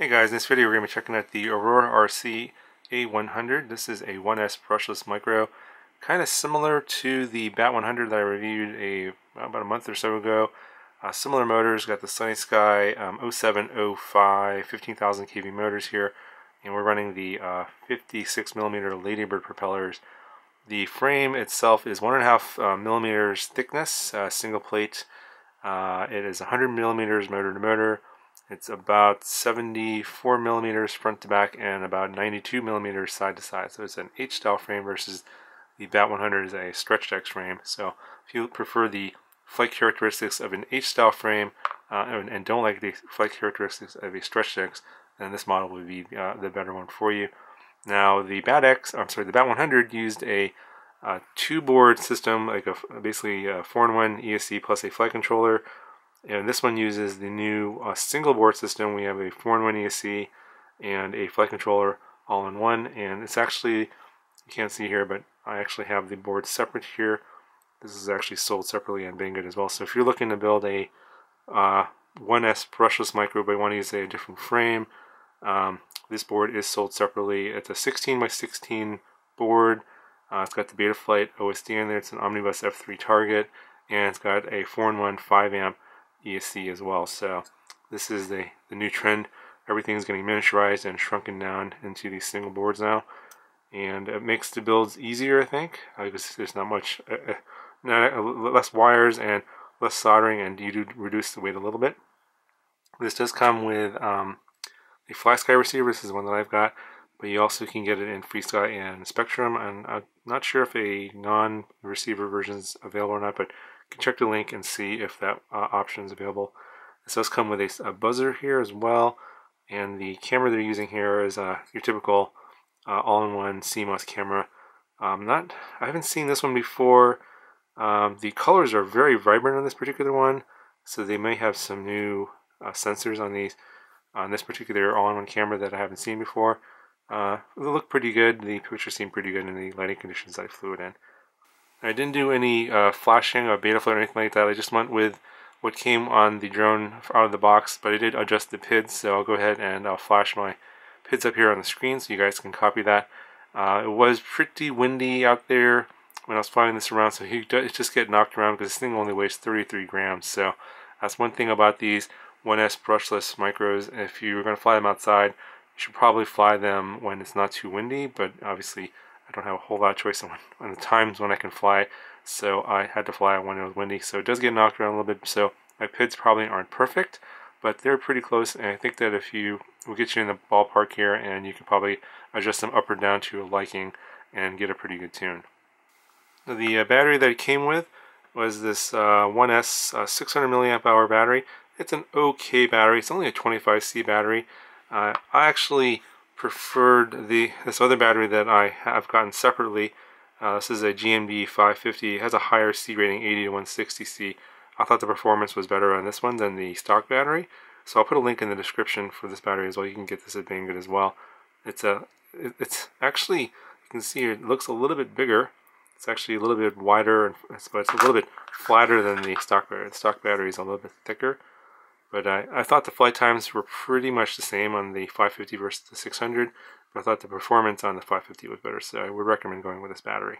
Hey guys, in this video we're going to be checking out the AuroraRC A100. This is a 1S brushless micro, kind of similar to the BAT100 that I reviewed about a month or so ago. Similar motors, got the Sunny Sky 0705 15,000 kV motors here, and we're running the 56mm Ladybird propellers. The frame itself is 1.5 millimeters thickness, single plate. It is 100mm motor to motor. It's about 74 millimeters front to back and about 92 millimeters side to side. So it's an H-style frame versus the BAT100 is a stretched X frame. So if you prefer the flight characteristics of an H-style frame and don't like the flight characteristics of a stretched X, then this model would be the better one for you. Now the BAT100 used a two-board system, like basically a 4-in-1 ESC plus a flight controller. And this one uses the new single board system. We have a 4-in-1 ESC and a flight controller all in one. And it's actually, you can't see here, but I actually have the board separate here. This is actually sold separately on Banggood as well. So if you're looking to build a 1S brushless micro but want to use a different frame, this board is sold separately. It's a 16x16 board. It's got the Betaflight OSD in there. It's an Omnibus F3 target, and it's got a 4-in-1 5-amp ESC as well. So this is the new trend. Everything's getting miniaturized and shrunken down into these single boards now, and it makes the builds easier, I think, because there's not much less wires and less soldering, and you do reduce the weight a little bit. This does come with a FlySky receiver. This is one that I've got, but you also can get it in FreeSky and Spectrum, and I'm not sure if a non-receiver version is available or not, but you can check the link and see if that option is available. This does come with a buzzer here as well, and the camera they're using here is your typical all-in-one CMOS camera. I haven't seen this one before. The colors are very vibrant on this particular one, so they may have some new sensors on this particular all-in-one camera that I haven't seen before. They look pretty good. The pictures seem pretty good in the lighting conditions I flew it in. I didn't do any flashing or Betaflight or anything like that. I just went with what came on the drone out of the box, but I did adjust the PIDs, so I'll go ahead and I'll flash my PIDs up here on the screen so you guys can copy that. It was pretty windy out there when I was flying this around, so it just get knocked around because this thing only weighs 33 grams. So that's one thing about these 1S brushless micros. If you're going to fly them outside, you should probably fly them when it's not too windy, but obviously I don't have a whole lot of choice on the times when I can fly, so I had to fly when it was windy. So it does get knocked around a little bit, so my PIDs probably aren't perfect, but they're pretty close, and I think that if we'll get you in the ballpark here, and you can probably adjust them up or down to your liking and get a pretty good tune. Now, the battery that it came with was this 1S 600 milliamp hour battery. It's an okay battery. It's only a 25C battery. I actually preferred this other battery that I have gotten separately. This is a GNB 550. It has a higher C rating, 80 to 160 C. I thought the performance was better on this one than the stock battery, so I'll put a link in the description for this battery as well. You can get this at Banggood as well. It's actually, you can see it looks a little bit bigger. It's actually a little bit wider, but it's a little bit flatter than the stock battery. The stock battery is a little bit thicker. But I thought the flight times were pretty much the same on the 550 versus the 600, but I thought the performance on the 550 was better, so I would recommend going with this battery.